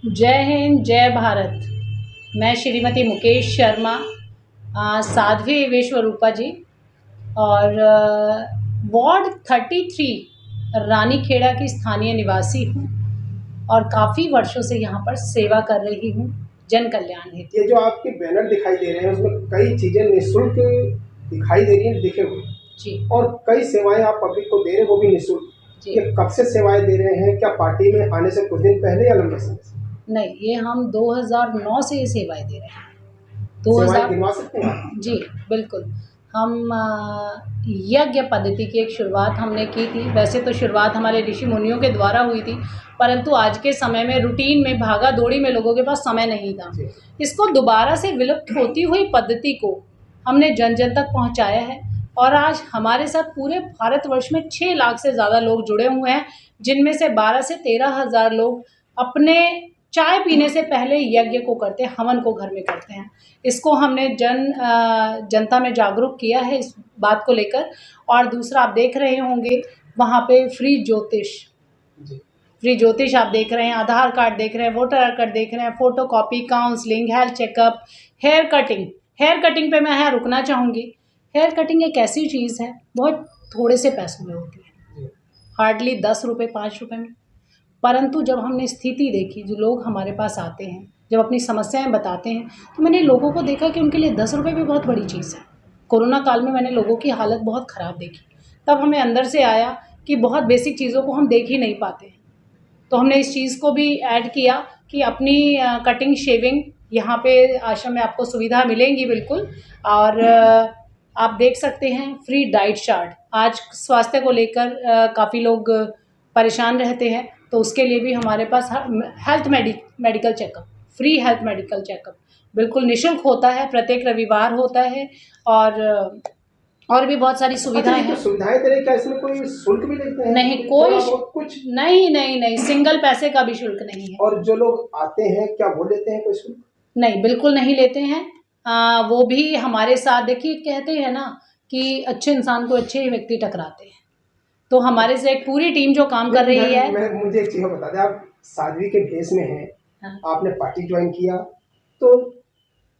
जय हिंद, जय भारत। मैं श्रीमती मुकेश शर्मा, साध्वी विश्वरूपा जी, और वार्ड 33 रानीखेड़ा की स्थानीय निवासी हूँ और काफ़ी वर्षों से यहाँ पर सेवा कर रही हूँ जन कल्याण हेतु। ये जो आपके बैनर दिखाई दे रहे हैं उसमें कई चीज़ें निःशुल्क दिखाई दे रही हैं, लिखे हुए जी और कई सेवाएं आप पब्लिक को दे रहे हैं, वो भी निःशुल्क। जी। ये कब से सेवाएं दे रहे हैं? क्या पार्टी में आने से कुछ दिन पहले या लंबे समय से? नहीं, ये हम 2009 से ये सेवाएं दे रहे हैं। सेवाएं 2000 गिनवा सकते हैं आप? जी बिल्कुल। हम यज्ञ पद्धति की एक शुरुआत हमने की थी। वैसे तो शुरुआत हमारे ऋषि मुनियों के द्वारा हुई थी, परंतु आज के समय में रूटीन में भागा दौड़ी में लोगों के पास समय नहीं था। इसको दोबारा से विलुप्त होती हुई पद्धति को हमने जन जन तक पहुंचाया है और आज हमारे साथ पूरे भारतवर्ष में 6 लाख से ज़्यादा लोग जुड़े हुए हैं, जिनमें से 12 से 13 हज़ार लोग अपने चाय पीने से पहले यज्ञ को करते हैं, हवन को घर में करते हैं। इसको हमने जनता में जागरूक किया है इस बात को लेकर। और दूसरा, आप देख रहे होंगे वहाँ पे फ्री ज्योतिष आप देख रहे हैं, आधार कार्ड देख रहे हैं, वोटर कार्ड देख रहे हैं, photo copy, counselling, health checkup, hair cutting पे मैं यहाँ रुकना चाहूँगी। हेयर कटिंग एक ऐसी चीज़ है, बहुत थोड़े से पैसों में होती है, हार्डली 10 रुपये 5 रुपये में। परंतु जब हमने स्थिति देखी, जो लोग हमारे पास आते हैं, जब अपनी समस्याएं बताते हैं, तो मैंने लोगों को देखा कि उनके लिए 10 रुपये भी बहुत बड़ी चीज़ है। कोरोना काल में मैंने लोगों की हालत बहुत ख़राब देखी। तब हमें अंदर से आया कि बहुत बेसिक चीज़ों को हम देख ही नहीं पाते हैं। तो हमने इस चीज़ को भी ऐड किया कि अपनी कटिंग शेविंग यहाँ पे आश्रम में आपको सुविधा मिलेंगी बिल्कुल। और आप देख सकते हैं फ्री डाइट चार्ट। आज स्वास्थ्य को लेकर काफ़ी लोग परेशान रहते हैं, तो उसके लिए भी हमारे पास medical checkup, free health medical checkup बिल्कुल निःशुल्क होता है, प्रत्येक रविवार होता है। और भी बहुत सारी सुविधाएं हैं। सुविधाएं दे रहे हैं, क्या इसमें कोई शुल्क भी लेते हैं? नहीं, कोई कुछ नहीं, सिंगल पैसे का भी शुल्क नहीं है। और जो लोग आते हैं क्या वो लेते हैं कोई शुल्क? नहीं, बिल्कुल नहीं लेते हैं। वो भी हमारे साथ, देखिए कहते हैं ना कि अच्छे इंसान को अच्छे ही व्यक्ति टकराते हैं, तो हमारे से एक पूरी टीम जो काम कर रही है। मुझे एक चीज़ बता दें, आप साध्वी के भेष में हैं। हाँ। आपने पार्टी ज्वाइन किया तो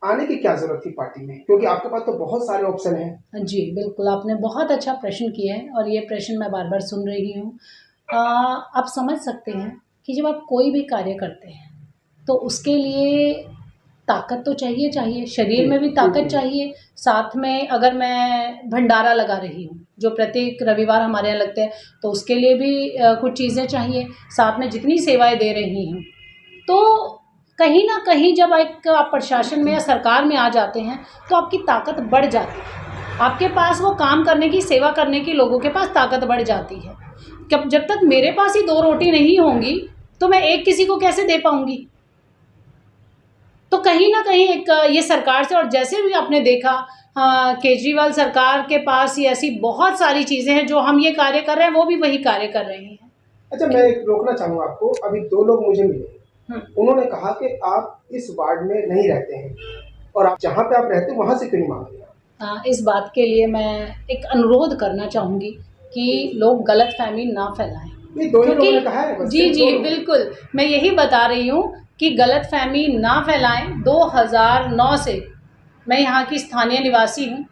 आने की क्या जरूरत थी पार्टी में, क्योंकि आपके पास तो बहुत सारे ऑप्शन हैं। जी बिल्कुल, आपने बहुत अच्छा प्रश्न किया है और ये प्रश्न मैं बार बार सुन रही हूँ। आप समझ सकते हैं कि जब आप कोई भी कार्य करते हैं तो उसके लिए ताकत तो चाहिए, शरीर में भी ताकत चाहिए। साथ में अगर मैं भंडारा लगा रही हूँ, जो प्रत्येक रविवार हमारे यहाँ लगते हैं, तो उसके लिए भी कुछ चीज़ें चाहिए। साथ में जितनी सेवाएं दे रही हूँ, तो कहीं ना कहीं जब आप प्रशासन में या सरकार में आ जाते हैं तो आपकी ताकत बढ़ जाती है। आपके पास वो काम करने की, सेवा करने की लोगों के पास ताकत बढ़ जाती है। जब तक मेरे पास ही 2 रोटी नहीं होंगी तो मैं एक किसी को कैसे दे पाऊंगी। तो कहीं ना कहीं एक ये सरकार से, और जैसे भी आपने देखा केजरीवाल सरकार के पास ही ऐसी बहुत सारी चीज़ें हैं, जो हम ये कार्य कर रहे हैं वो भी वही कार्य कर रहे हैं। अच्छा, मैं रोकना चाहूँगा आपको। अभी 2 लोग मुझे मिले, उन्होंने कहा कि आप इस वार्ड में नहीं रहते हैं और आप जहाँ पे आप रहते हैं वहाँ से क्यों नहीं मांग रहे? इस बात के लिए मैं एक अनुरोध करना चाहूँगी कि लोग गलतफहमी ना फैलाएं। नहीं, 2 ही लोगों ने कहा है। जी बिल्कुल, मैं यही बता रही हूँ कि गलतफहमी ना फैलाएं। 2009 से मैं यहाँ की स्थानीय निवासी हूँ।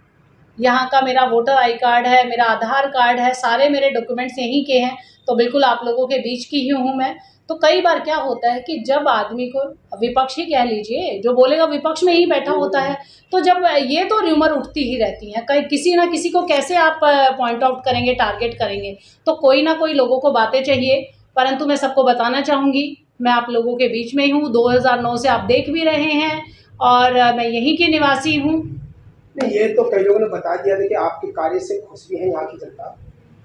यहाँ का मेरा वोटर आई कार्ड है, मेरा आधार कार्ड है, सारे मेरे डॉक्यूमेंट्स यहीं के हैं, तो बिल्कुल आप लोगों के बीच की ही हूँ मैं। तो कई बार क्या होता है कि जब आदमी को, विपक्ष ही कह लीजिए, जो बोलेगा विपक्ष में ही बैठा होता है, तो जब ये तो र्यूमर उठती ही रहती हैं, कहीं किसी ना किसी को कैसे आप पॉइंट आउट करेंगे, टारगेट करेंगे, तो कोई ना कोई लोगों को बातें चाहिए। परंतु मैं सबको बताना चाहूँगी, मैं आप लोगों के बीच में ही हूँ। 2009 से आप देख भी रहे हैं और मैं यहीं की निवासी हूँ। नहीं, ये तो कई लोगों ने बता दिया था कि आपके कार्य से खुश भी है यहाँ की जनता,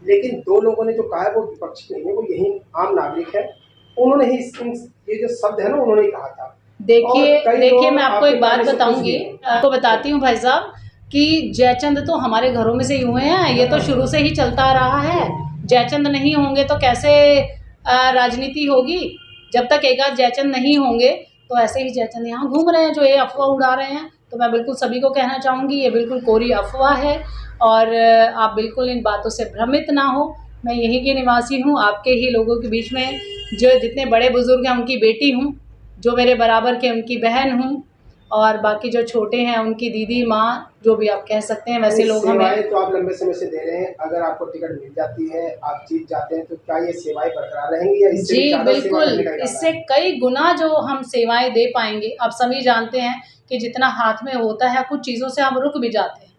लेकिन 2 लोगों ने जो कहा है वो विपक्ष नहीं है, वो यही आम नागरिक है। उन्होंने ही ये जो शब्द है ना, उन्होंने ही कहा था। देखिए मैं आपको एक बात बताऊंगी, आपको बताती हूँ भाई साहब, कि जयचंद तो हमारे घरों में से ही हुए हैं। ये तो शुरू से ही चलता आ रहा है। जयचंद नहीं होंगे तो कैसे राजनीति होगी। जब तक एक आध जयचंद नहीं होंगे तो ऐसे ही जयचंद यहाँ घूम रहे हैं, जो ये अफवाह उड़ा रहे हैं। तो मैं बिल्कुल सभी को कहना चाहूँगी, ये बिल्कुल कोरी अफवाह है और आप बिल्कुल इन बातों से भ्रमित ना हो। मैं यहीं की निवासी हूँ, आपके ही लोगों के बीच में, जो जितने बड़े बुजुर्ग हैं उनकी बेटी हूँ। जो मेरे बराबर के उनकी बहन हूँ, और बाकी जो छोटे हैं उनकी दीदी, माँ, जो भी आप कह सकते हैं, वैसे लोग हमें। सेवाएं तो आप लंबे समय से दे रहे हैं, अगर आपको टिकट मिल जाती है, आप जीत जाते हैं, तो क्या ये सेवाएं बरकरार रहेंगी या इससे भी जी ज़्यादा सेवा करने का बिल्कुल, इरादा इससे है? कई गुना जो हम सेवाएँ दे पाएँगे। आप सभी जानते हैं कि जितना हाथ में होता है, कुछ चीज़ों से हम रुक भी जाते हैं।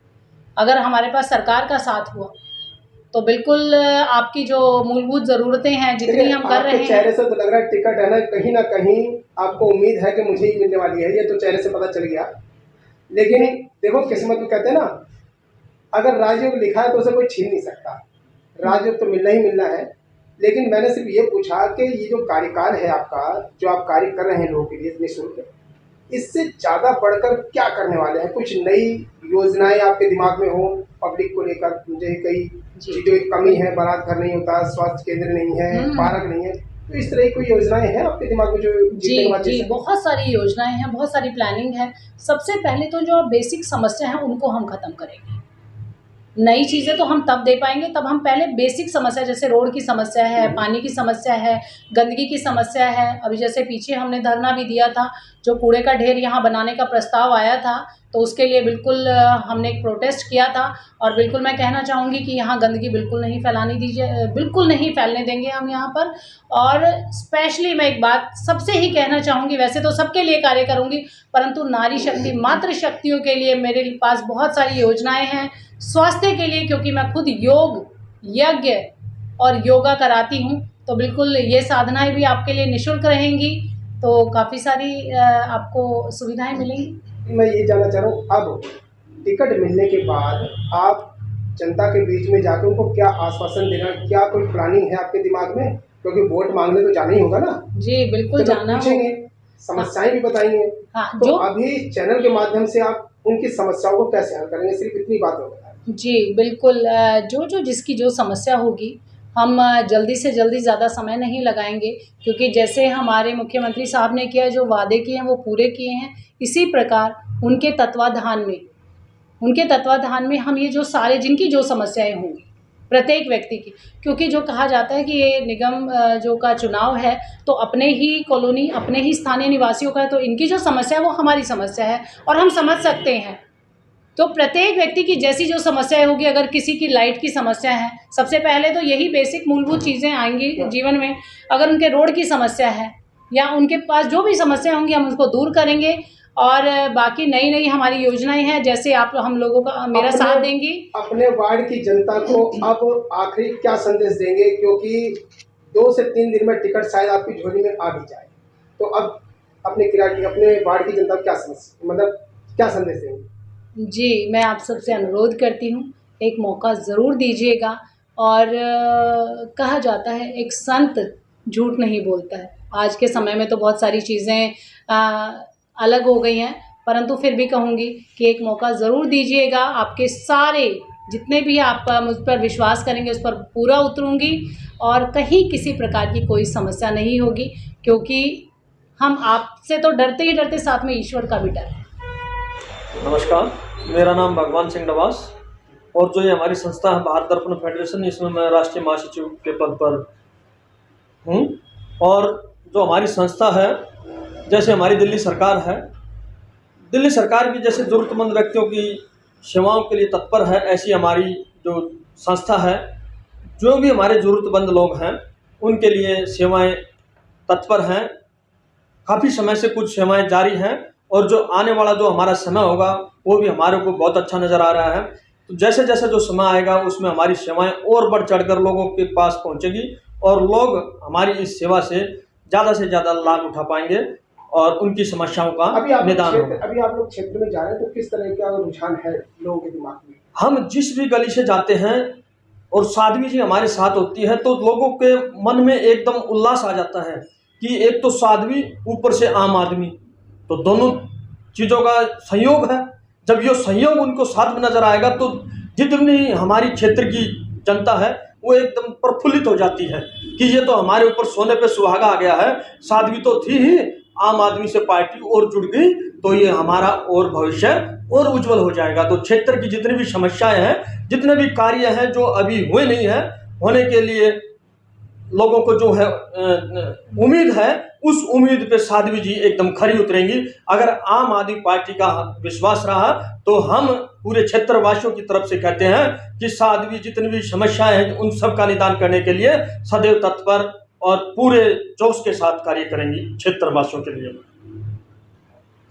अगर हमारे पास सरकार का साथ हुआ, तो बिल्कुल आपकी जो मूलभूत ज़रूरतें हैं, जितनी देखिए, हम कर आपके रहे चेहरे हैं। से तो लग रहा है टिकट है ना, कहीं न कहीं आपको उम्मीद है कि मुझे ही मिलने वाली है, ये तो चेहरे से पता चल गया। लेकिन देखो, किस्मत में कहते हैं ना, अगर राजयोग लिखा है तो उसे कोई छीन नहीं सकता। राजयोग तो मिलना ही मिलना है। लेकिन मैंने सिर्फ़ ये पूछा कि ये जो कार्यकाल है आपका, जो आप कार्य कर रहे हैं लोगों के लिए निःशुल्क, इससे ज़्यादा बढ़कर क्या करने वाले हैं? कुछ नई योजनाएँ आपके दिमाग में हों पब्लिक को लेकर, मुझे कई जी। चीज़ों की कमी है, बारात घर नहीं होता, स्वास्थ्य केंद्र नहीं है, पार्क नहीं है, तो इस तरह की कोई योजनाएँ हैं आपके दिमाग में जो जीतने के जी, बाद दे जी, सकें? बहुत सारी योजनाएँ हैं, बहुत सारी प्लानिंग है। सबसे पहले तो जो बेसिक समस्या है, उनको हम खत्म करेंगे। नई चीज़ें तो हम तब दे पाएँगे, तब हम पहले बेसिक समस्या, जैसे रोड की समस्या है, पानी की समस्या है, गंदगी की समस्या है। अभी जैसे पीछे हमने धरना भी दिया था, जो कूड़े का ढेर यहाँ बनाने का प्रस्ताव आया था, तो उसके लिए बिल्कुल हमने एक प्रोटेस्ट किया था। और बिल्कुल मैं कहना चाहूँगी कि यहाँ गंदगी बिल्कुल नहीं फैलाने दीजिए, बिल्कुल नहीं फैलने देंगे हम यहाँ पर। और स्पेशली मैं एक बात सबसे ही कहना चाहूँगी, वैसे तो सबके लिए कार्य करूँगी, परंतु नारी शक्ति, मातृ शक्तियों के लिए मेरे पास बहुत सारी योजनाएँ हैं। स्वास्थ्य के लिए, क्योंकि मैं खुद योग, यज्ञ और योगा कराती हूँ, तो बिल्कुल ये साधनाएँ भी आपके लिए निःशुल्क रहेंगी, तो काफ़ी सारी आपको सुविधाएँ मिलेंगी। मैं ये जानना चाह रहा हूँ, अब टिकट मिलने के बाद आप जनता के बीच में जाके उनको क्या आश्वासन देना, क्या कोई प्लानिंग है आपके दिमाग में? क्योंकि वोट माँगने तो जाना ही होगा ना, जी, बिल्कुल तो लोग जाना हो। पूछेंगे, हाँ, समस्याएँ भी बताएँगे। हाँ, तो जो अभी चैनल के माध्यम से आप उनकी समस्याओं को कैसे हल करेंगे? सिर्फ़ इतनी बात और बताएँ। जी, बिल्कुल जो जिसकी जो समस्या होगी, हम जल्दी से जल्दी, ज़्यादा समय नहीं लगाएँगे, क्योंकि जैसे हमारे मुख्यमंत्री साहब ने किया, जो वादे किए हैं, वो पूरे किए हैं। इसी प्रकार उनके तत्वाधान में हम ये जो सारे, जिनकी जो समस्याएँ होंगी, प्रत्येक व्यक्ति की, क्योंकि जो कहा जाता है कि ये निगम जो का चुनाव है, तो अपने ही कॉलोनी, अपने ही स्थानीय निवासियों का है, तो इनकी जो समस्या है, वो हमारी समस्या है और हम समझ सकते हैं। तो प्रत्येक व्यक्ति की जैसी जो समस्याएँ होगी, अगर किसी की लाइट की समस्या है, सबसे पहले तो यही बेसिक मूलभूत चीज़ें आएँगी जीवन में। अगर उनके रोड की समस्या है या उनके पास जो भी समस्या होंगी, हम उसको दूर करेंगे। और बाकी नई-नई हमारी योजनाएँ हैं, जैसे आप हम लोगों का मेरा साथ देंगी। अपने वार्ड की जनता को अब आखिरी क्या संदेश देंगे? क्योंकि 2 से 3 दिन में टिकट शायद आपकी झोली में आ भी जाए। तो अब अपने वार्ड की जनता को क्या मतलब क्या संदेश देंगे? जी, मैं आप सबसे अनुरोध करती हूँ, एक मौका ज़रूर दीजिएगा। और कहा जाता है, एक संत झूठ नहीं बोलता है। आज के समय में तो बहुत सारी चीज़ें अलग हो गई हैं, परंतु फिर भी कहूँगी कि एक मौका ज़रूर दीजिएगा। आपके सारे जितने भी आप मुझ पर विश्वास करेंगे, उस पर पूरा उतरूँगी और कहीं किसी प्रकार की कोई समस्या नहीं होगी, क्योंकि हम आपसे तो डरते ही डरते, साथ में ईश्वर का भी डर है। नमस्कार, मेरा नाम भगवान सिंह नवास और जो ये हमारी संस्था है भारत दर्पण फेडरेशन, इसमें मैं राष्ट्रीय महासचिव के पद पर हूँ। और जो हमारी संस्था है, जैसे हमारी दिल्ली सरकार है, दिल्ली सरकार भी जैसे ज़रूरतमंद व्यक्तियों की सेवाओं के लिए तत्पर है, ऐसी हमारी जो संस्था है, जो भी हमारे ज़रूरतमंद लोग हैं उनके लिए सेवाएं तत्पर हैं। काफ़ी समय से कुछ सेवाएं जारी हैं और जो आने वाला जो हमारा समय होगा वो भी हमारे को बहुत अच्छा नज़र आ रहा है। तो जैसे जैसे जो समय आएगा उसमें हमारी सेवाएं और बढ़ चढ़कर लोगों के पास पहुंचेगी और लोग हमारी इस सेवा से ज़्यादा लाभ उठा पाएंगे और उनकी समस्याओं का निदान होगा। अभी आप लोग क्षेत्र में जा रहे हैं, तो किस तरह का रुझान है लोगों के दिमाग में? हम जिस भी गली से जाते हैं और साध्वी जी हमारे साथ होती है, तो लोगों के मन में एकदम उल्लास आ जाता है कि एक तो साध्वी, ऊपर से आम आदमी, तो दोनों चीज़ों का संयोग है। जब ये संयोग उनको साथ में नजर आएगा तो जितनी हमारी क्षेत्र की जनता है वो एकदम प्रफुल्लित हो जाती है कि ये तो हमारे ऊपर सोने पे सुहागा आ गया है। साध्वी तो थी ही, आम आदमी से पार्टी और जुड़ गई, तो ये हमारा और भविष्य और उज्जवल हो जाएगा। तो क्षेत्र की जितनी भी समस्याएं हैं, जितने भी कार्य हैं जो अभी हुए नहीं हैं, होने के लिए लोगों को जो है उम्मीद है, उस उम्मीद पे साध्वी जी एकदम खरी उतरेंगी। अगर आम आदमी पार्टी का विश्वास रहा तो हम पूरे क्षेत्रवासियों की तरफ से कहते हैं कि साध्वी जितनी भी समस्याएं हैं उन सब का निदान करने के लिए सदैव तत्पर और पूरे जोश के साथ कार्य करेंगी क्षेत्रवासियों के लिए।